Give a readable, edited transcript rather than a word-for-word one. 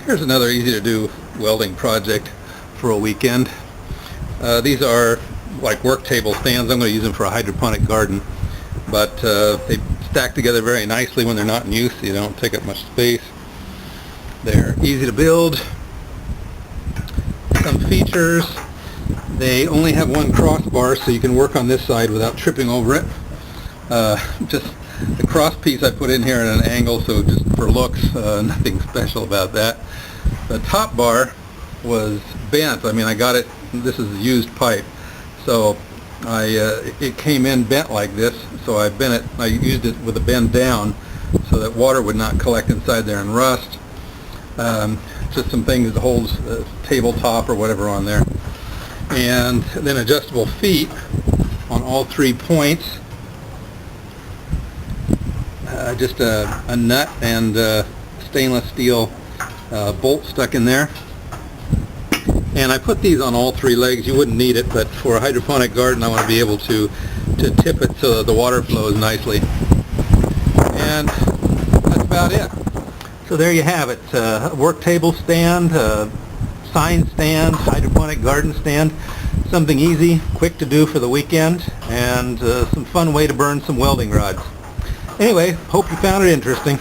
Here's another easy to do welding project for a weekend. These are like work table stands. I'm going to use them for a hydroponic garden, but they stack together very nicely when they're not in use, so you don't take up much space. They're easy to build. Some features: they only have one crossbar, so you can work on this side without tripping over it. Just the cross piece I put in here at an angle, so just for looks, nothing special about that. The top bar was bent. I mean, I got it, this is used pipe, so it came in bent like this, so I bent it, I used it with a bend down so that water would not collect inside there and rust. Just some things that holds tabletop or whatever on there. And then adjustable feet on all 3 points. Just a nut and stainless steel bolt stuck in there. And I put these on all 3 legs. You wouldn't need it, but for a hydroponic garden I want to be able to tip it so that the water flows nicely. And that's about it. So there you have it. A work table stand, sign stand, hydroponic garden stand. Something easy, quick to do for the weekend, and some fun way to burn some welding rods. Anyway, hope you found it interesting.